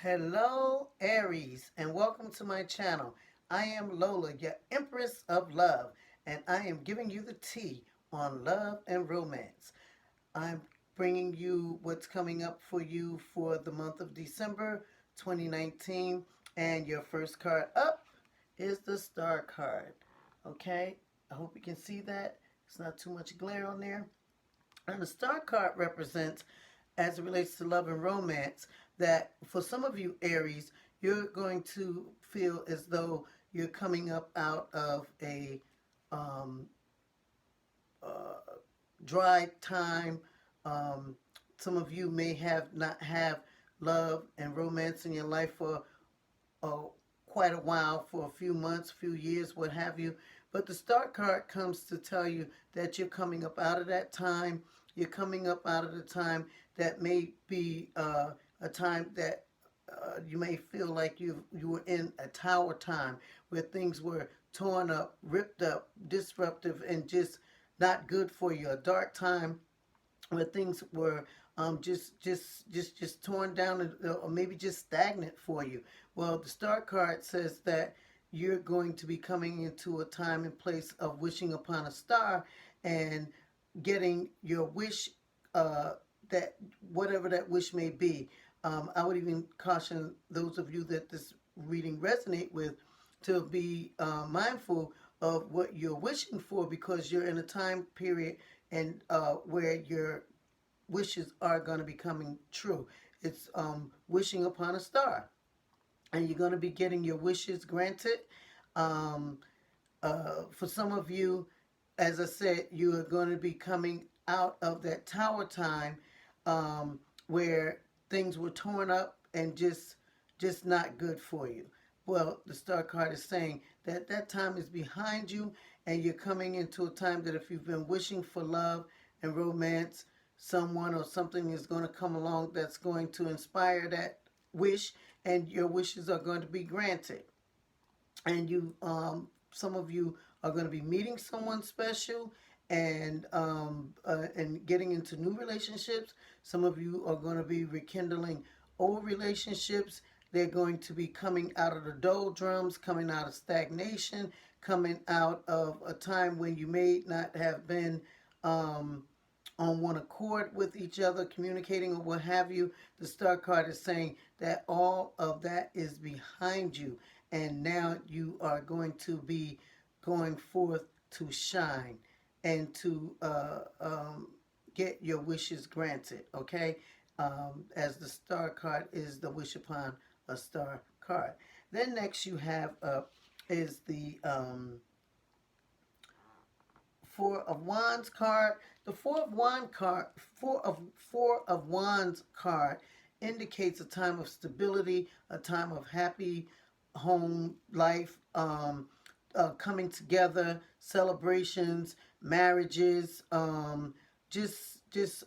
Hello, Aries, and welcome to my channel. I am Lola, your Empress of Love, and I am giving you the tea on love and romance. I'm bringing you what's coming up for you for the month of December 2019, and your first card up is the Star card. Okay, I hope you can see that. It's not too much glare on there. And the Star card represents, as it relates to love and romance, that for some of you Aries, you're going to feel as though you're coming up out of a um, uh, dry time. Um, some of you may have not have love and romance in your life for uh, quite a while, for a few months, few years, what have you. But the Star card comes to tell you that you're coming up out of that time. You're coming up out of the time that may be a time that you may feel like you were in a tower time where things were torn up, ripped up, disruptive, and just not good for you. A dark time where things were just torn down, or maybe just stagnant for you. Well, the Star card says that you're going to be coming into a time and place of wishing upon a star and getting your wish, uh, that whatever that wish may be. I would even caution those of you that this reading resonate with to be mindful of what you're wishing for, because you're in a time period and where your wishes are going to be coming true. It's wishing upon a star, and you're going to be getting your wishes granted. Um, for some of you, as I said, you are going to be coming out of that tower time, where things were torn up and just not good for you. Well, the Star card is saying that that time is behind you, and you're coming into a time that if you've been wishing for love and romance, someone or something is going to come along that's going to inspire that wish, and your wishes are going to be granted. And some of you are going to be meeting someone special, and getting into new relationships. Some of you are going to be rekindling old relationships. They're going to be coming out of the doldrums, coming out of stagnation, coming out of a time when you may not have been um, on one accord with each other, communicating or what have you. The Star card is saying that all of that is behind you, and now you are going to be going forth to shine and to get your wishes granted. Okay, as the Star card is the wish upon a star card. Then next you have is the Four of Wands card. The Four of Wands card indicates a time of stability, a time of happy home life, coming together, celebrations, marriages, just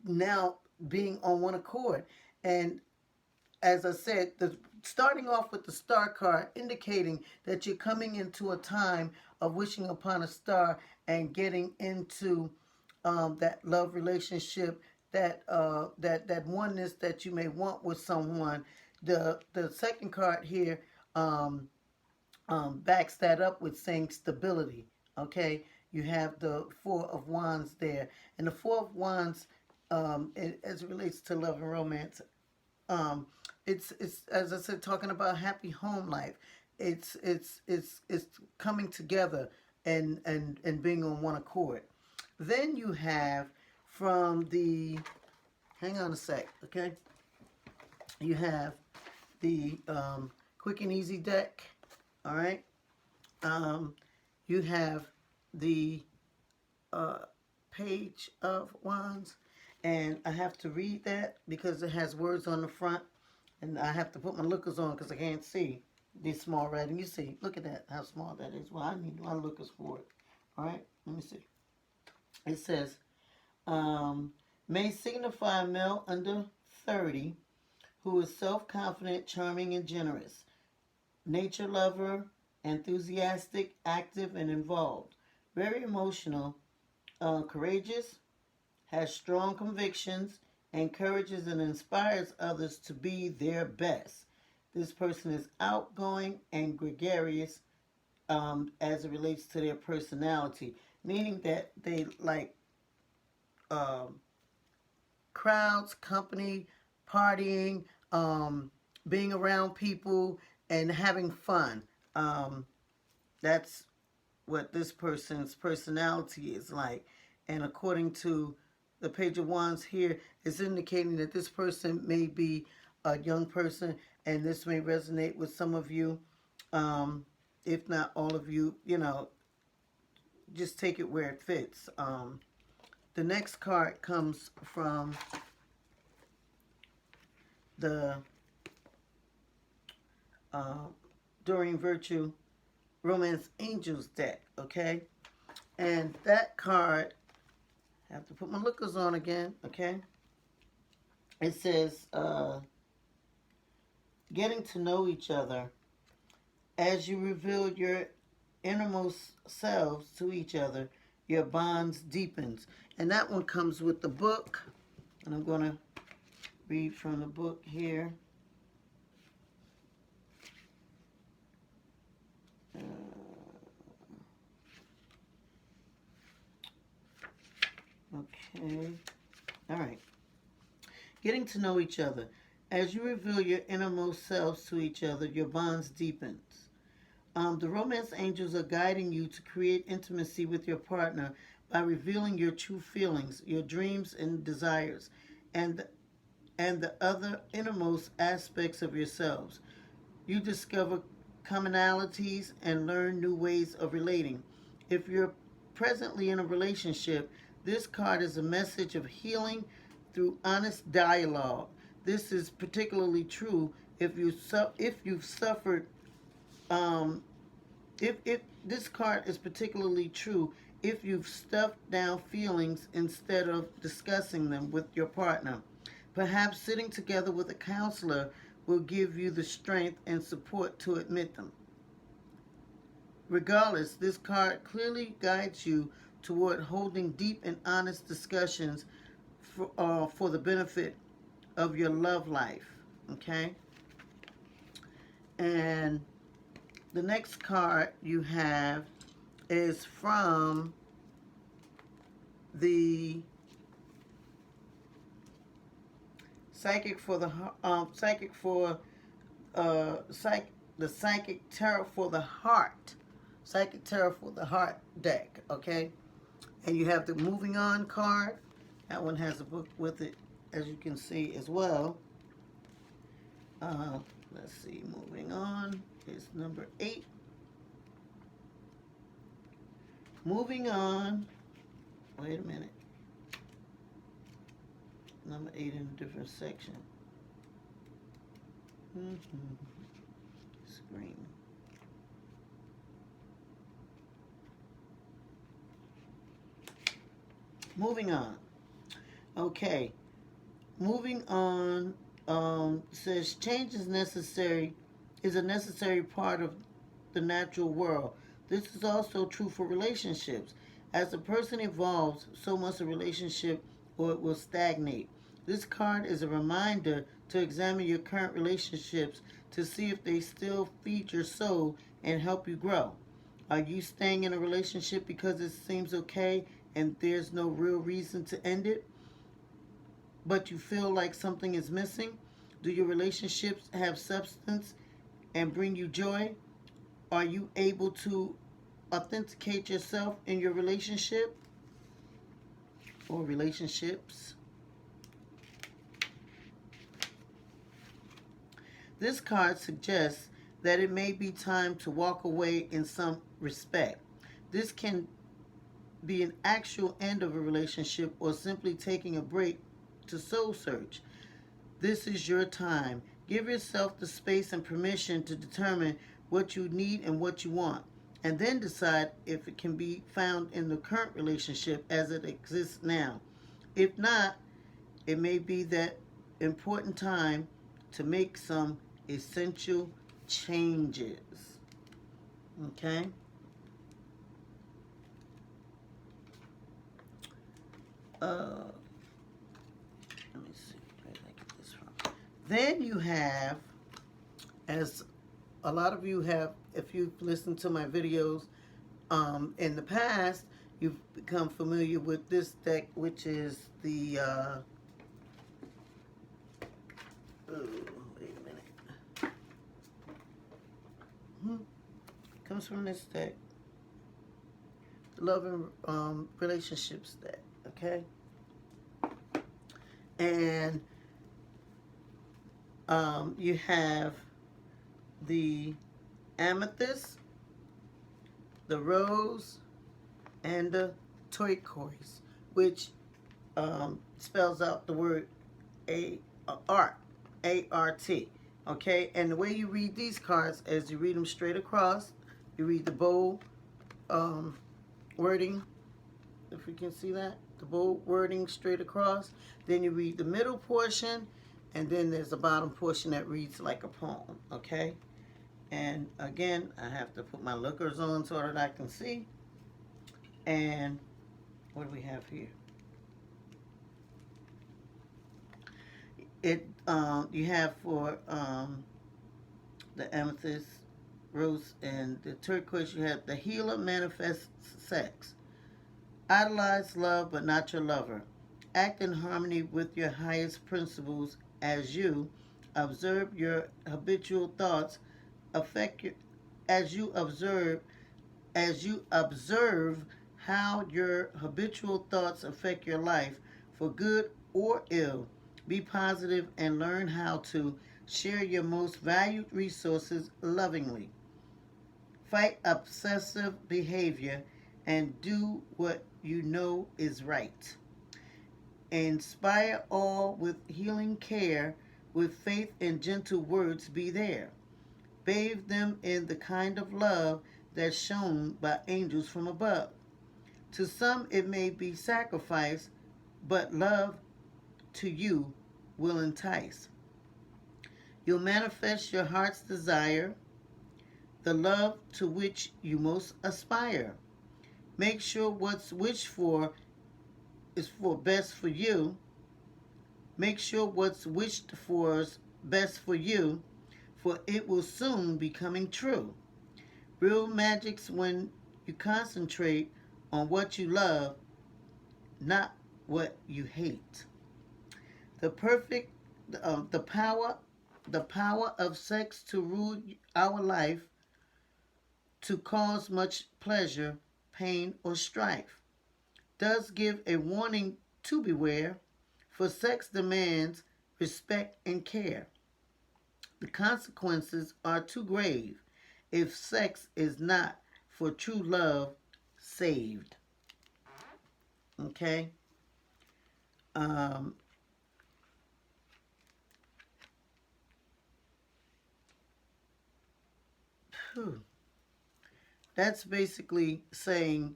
now being on one accord. And as I said, starting off with the Star card indicating that you're coming into a time of wishing upon a star and getting into that love relationship, that oneness that you may want with someone. The second card here backs that up with saying stability. Okay, you have the Four of Wands there, and the Four of Wands, as it relates to love and romance, um, it's as I said, talking about happy home life. It's coming together and being on one accord. Then you have from the, hang on a sec, okay. You have the quick and easy deck. All right. Um, you have the uh, Page of Wands, and I have to read that because it has words on the front, and I have to put my lookers on because I can't see this small writing. You see, look at that, how small that is. Well, I need my lookers for it. All right, let me see. It says, may signify a male under 30 who is self-confident, charming, and generous, nature lover, enthusiastic, active, and involved, very emotional, courageous, has strong convictions, encourages and inspires others to be their best. This person is outgoing and gregarious as it relates to their personality, meaning that they like um, crowds, company, partying, being around people, and having fun. Um, that's what this person's personality is like. And according to the Page of Wands here, it's indicating that this person may be a young person, and this may resonate with some of you. Um, if not all of you, just take it where it fits. The next card comes from the uh, Doreen Virtue Romance Angels deck, okay? And that card, I have to put my lookers on again, okay? It says, getting to know each other as you reveal your innermost selves to each other, your bonds deepens. And that one comes with the book, and I'm going to read from the book here. Okay. All right. Getting to know each other. As you reveal your innermost selves to each other, your bonds deepens. The romance angels are guiding you to create intimacy with your partner by revealing your true feelings, your dreams and desires, and the other innermost aspects of yourselves. You discover commonalities and learn new ways of relating. If you're presently in a relationship, this card is a message of healing through honest dialogue. This is particularly true if you've suffered um, if this card is particularly true if you've stuffed down feelings instead of discussing them with your partner. Perhaps sitting together with a counselor will give you the strength and support to admit them. Regardless, this card clearly guides you toward holding deep and honest discussions for the benefit of your love life. Okay? And the next card you have is from the psychic for the psychic for the psychic tarot for the heart, psychic tarot for the heart deck. Okay, and you have the moving on card. That one has a book with it, as you can see as well. Let's see, moving on is number 8. Moving on. Wait a minute. Number 8 in a different section. Screen. Moving on. Okay. Moving on. Says change is necessary. Is a necessary part of the natural world. This is also true for relationships. As a person evolves, so must a relationship, or it will stagnate. This card is a reminder to examine your current relationships to see if they still feed your soul and help you grow. Are you staying in a relationship because it seems okay and there's no real reason to end it, but you feel like something is missing? Do your relationships have substance and bring you joy? Are you able to authenticate yourself in your relationship or relationships? This card suggests that it may be time to walk away in some respect. This can be an actual end of a relationship or simply taking a break to soul search. This is your time. Give yourself the space and permission to determine what you need and what you want, and then decide if it can be found in the current relationship as it exists now. If not, it may be that important time to make some essential changes. Okay? Let me Then you have, as a lot of you have, if you've listened to my videos in the past, you've become familiar with this deck, which is the, oh, wait a minute, comes from this deck, the Love and Relationships deck, okay? And you have the amethyst, the rose, and the turquoise, which spells out the word art, A-R-T. Okay, and the way you read these cards is you read them straight across. You read the bold wording, if you can see that, the bold wording straight across. Then you read the middle portion, and then there's a bottom portion that reads like a poem. Okay, and again, I have to put my lookers on so that I can see. And what do we have here? It you have for the amethyst, rose, and the turquoise. You have the healer manifests sex. Idolize love, but not your lover. Act in harmony with your highest principles as you observe your habitual thoughts affect your as you observe how your habitual thoughts affect your life for good or ill. Be positive and learn how to share your most valued resources lovingly. Fight obsessive behavior and do what you know is right. Inspire all with healing care, with faith and gentle words be there. Bathe them in the kind of love that's shown by angels from above. To some it may be sacrifice, but love to you will entice. You'll manifest your heart's desire, the love to which you most aspire. Make sure what's wished for is for best for you. Make sure what's wished for is best for you, for it will soon be coming true. Real magic's when you concentrate on what you love, not what you hate. The perfect, the power, the power of sex to rule our life, to cause much pleasure, pain, or strife, does give a warning to beware, for sex demands respect and care. The consequences are too grave if sex is not for true love saved. Okay? Um, that's basically saying,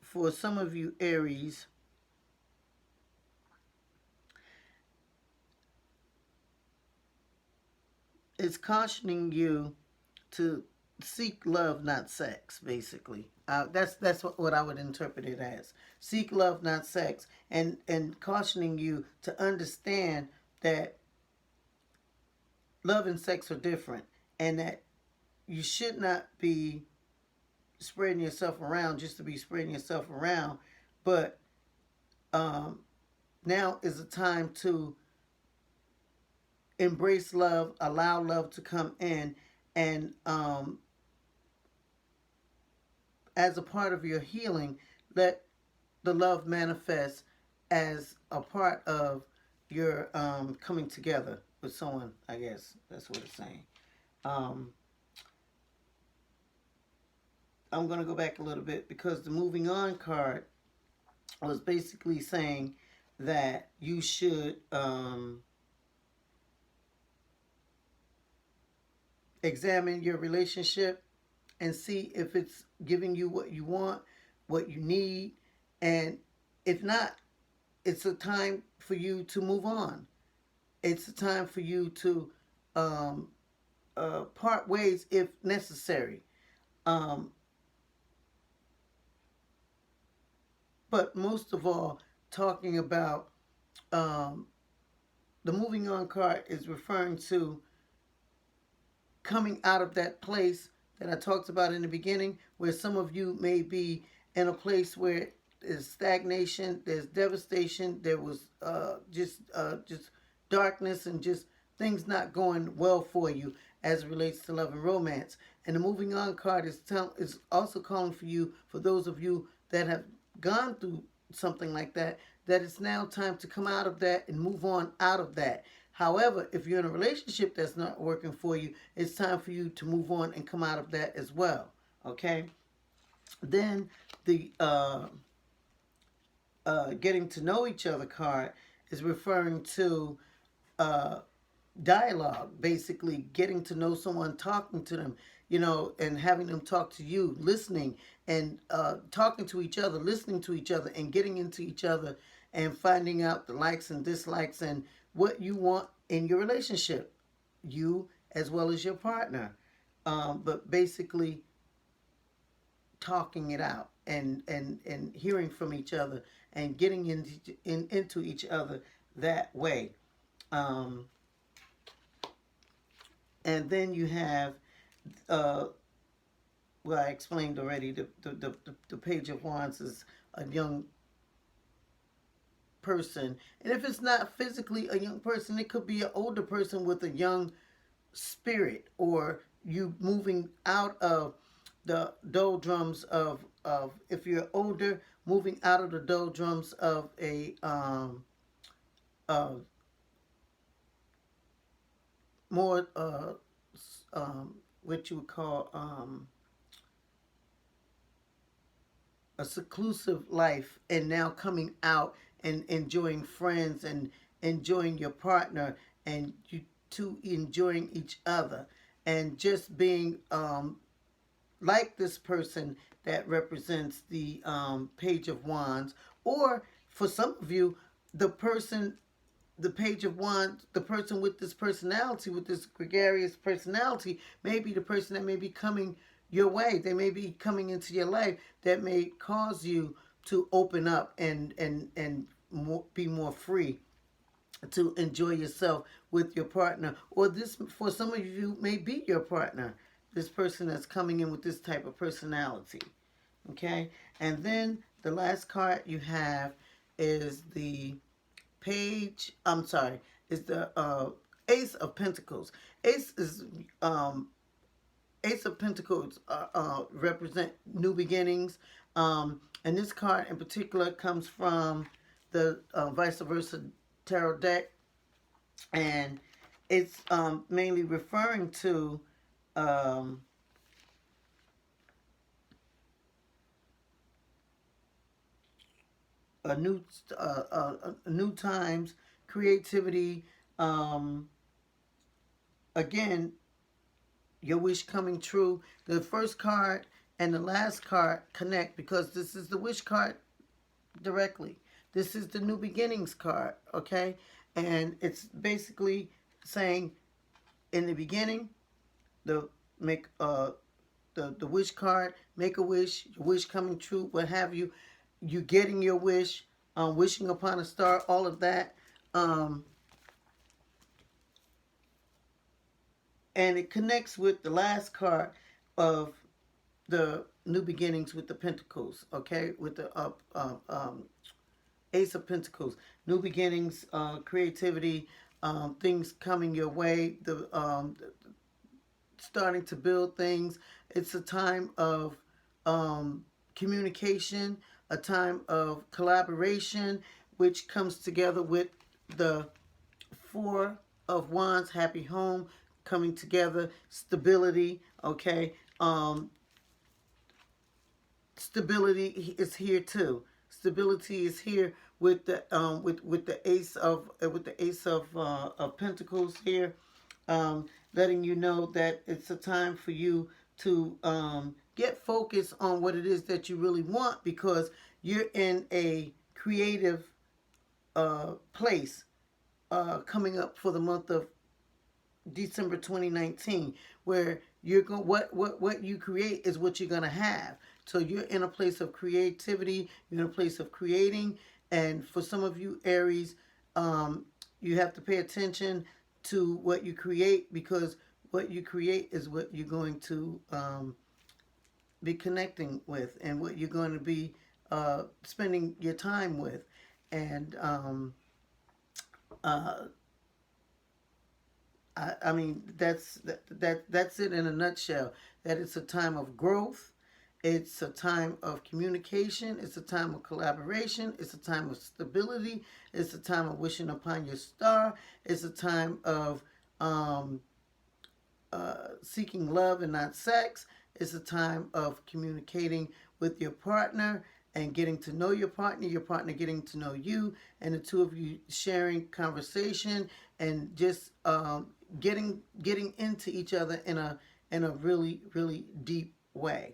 for some of you Aries, it's cautioning you to seek love, not sex. Basically, that's what I would interpret it as. Seek love, not sex, and cautioning you to understand that love and sex are different, and that you should not be spreading yourself around just to be spreading yourself around, but um, now is the time to embrace love, allow love to come in, and as a part of your healing, let the love manifest as a part of your coming together with someone. I guess that's what it's saying. Um, I'm going to go back a little bit because the moving on card was basically saying that you should examine your relationship and see if it's giving you what you want, what you need, and if not, it's a time for you to move on. It's a time for you to um, part ways if necessary. Um, but most of all, talking about um, the moving on card is referring to coming out of that place that I talked about in the beginning, where some of you may be in a place where there's stagnation, there's devastation, there was just darkness and just things not going well for you as it relates to love and romance. And the moving on card is also calling for you, for those of you that have gone through something like that, that it's now time to come out of that and move on out of that. However, if you're in a relationship that's not working for you, it's time for you to move on and come out of that as well. Okay? Then the getting to know each other card is referring to uh, dialogue, basically getting to know someone, talking to them, and having them talk to you, listening and talking to each other, listening to each other, and getting into each other and finding out the likes and dislikes and what you want in your relationship, you as well as your partner. But basically, talking it out and hearing from each other and getting into each other that way. Um, and then you have uh, well, I explained already, the Page of Wands is a young person. And if it's not physically a young person, it could be an older person with a young spirit, or you moving out of the doldrums of if you're older, moving out of the doldrums of a of more what you would call a seclusive life, and now coming out and enjoying friends and enjoying your partner, and you two enjoying each other, and just being like this person that represents the Page of Wands. Or for some of you, the person, the Page of Wands, the person with this personality, with this gregarious personality, may be the person that may be coming your way. They may be coming into your life that may cause you to open up and be more free to enjoy yourself with your partner. Or this, for some of you, may be your partner, this person that's coming in with this type of personality. Okay? And then the last card you have is the I'm sorry, is the Ace of Pentacles. Ace is Ace of Pentacles represent new beginnings. And this card in particular comes from the Vice Versa Tarot deck. And it's mainly referring to um, a new times, creativity. Um, Again, your wish coming true. The first card and the last card connect because this is the wish card directly. This is the new beginnings card, okay? And it's basically saying in the beginning, the make the wish card, make a wish, your wish coming true, what have you, you getting your wish, wishing upon a star, all of that. Um, and it connects with the last card of the new beginnings with the Pentacles, okay, with the Ace of Pentacles, new beginnings, creativity, things coming your way, the starting to build things. It's a time of communication, a time of collaboration, which comes together with the Four of Wands, happy home, coming together, stability, okay? Stability is here too. Stability is here with the with the Ace of Pentacles here, letting you know that it's a time for you to get focused on what it is that you really want, because you're in a creative place coming up for the month of December 2019, where you're going, what you create is what you're going to have. So you're in a place of creativity, you're in a place of creating. And for some of you Aries, you have to pay attention to what you create, because what you create is what you're going to be connecting with, and what you're going to be spending your time with. And uh, I mean, that's it in a nutshell. That it's a time of growth. It's a time of communication. It's a time of collaboration. It's a time of stability. It's a time of wishing upon your star. It's a time of um, seeking love and not sex. It's a time of communicating with your partner and getting to know your partner getting to know you, and the two of you sharing conversation and just getting into each other in a really really deep way.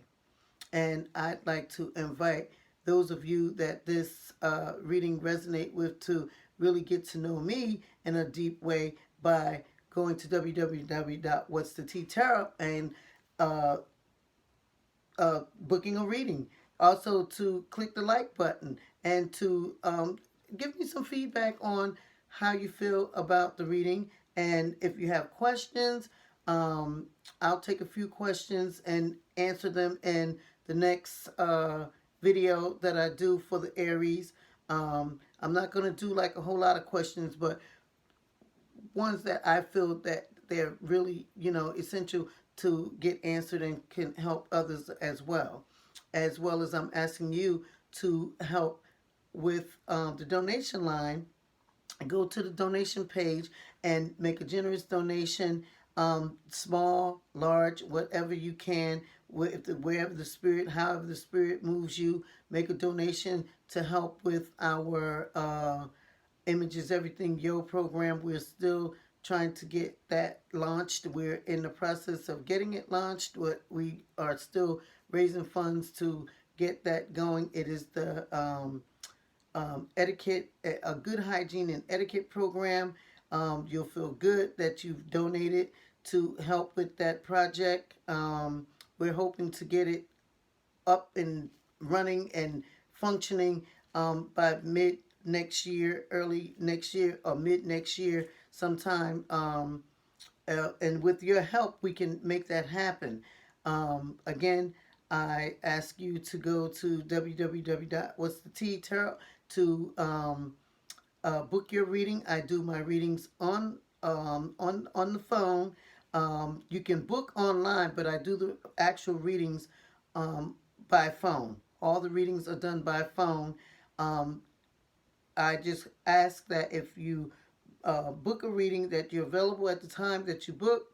And I'd like to invite those of you that this reading resonate with to really get to know me in a deep way by going to www.whatsthettarot and uh, booking a reading. Also, to click the like button and to give me some feedback on how you feel about the reading. And if you have questions, um, I'll take a few questions and answer them in the next video that I do for the Aries. I'm not going to do like a whole lot of questions, but ones that I feel that they're really, essential to get answered and can help others as well. As well as I'm asking you to help with the donation line. Go to the donation page and make a generous donation, small, large, whatever you can, wherever the spirit, however the spirit moves you, make a donation to help with our Images Everything Yo program. We're still trying to get that launched. We're in the process of getting it launched. We are still raising funds to get that going. It is the etiquette, a good hygiene and etiquette program. You'll feel good that you've donated to help with that project. We're hoping to get it up and running and functioning by mid next year, early next year, or mid next year sometime. And with your help, we can make that happen. Again, I ask you to go to www.whatsthettarot to book your reading. I do my readings on the phone. You can book online, but I do the actual readings um, by phone. All the readings are done by phone. Um, I just ask that if you book a reading, that you're available at the time that you book,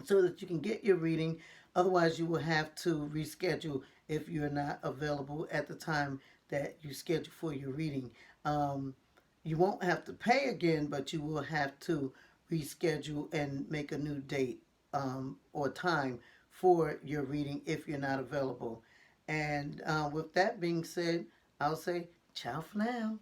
so that you can get your reading. Otherwise, you will have to reschedule if you're not available at the time that you schedule for your reading. Um, you won't have to pay again, but you will have to reschedule and make a new date or time for your reading if you're not available. And with that being said, I'll say ciao for now.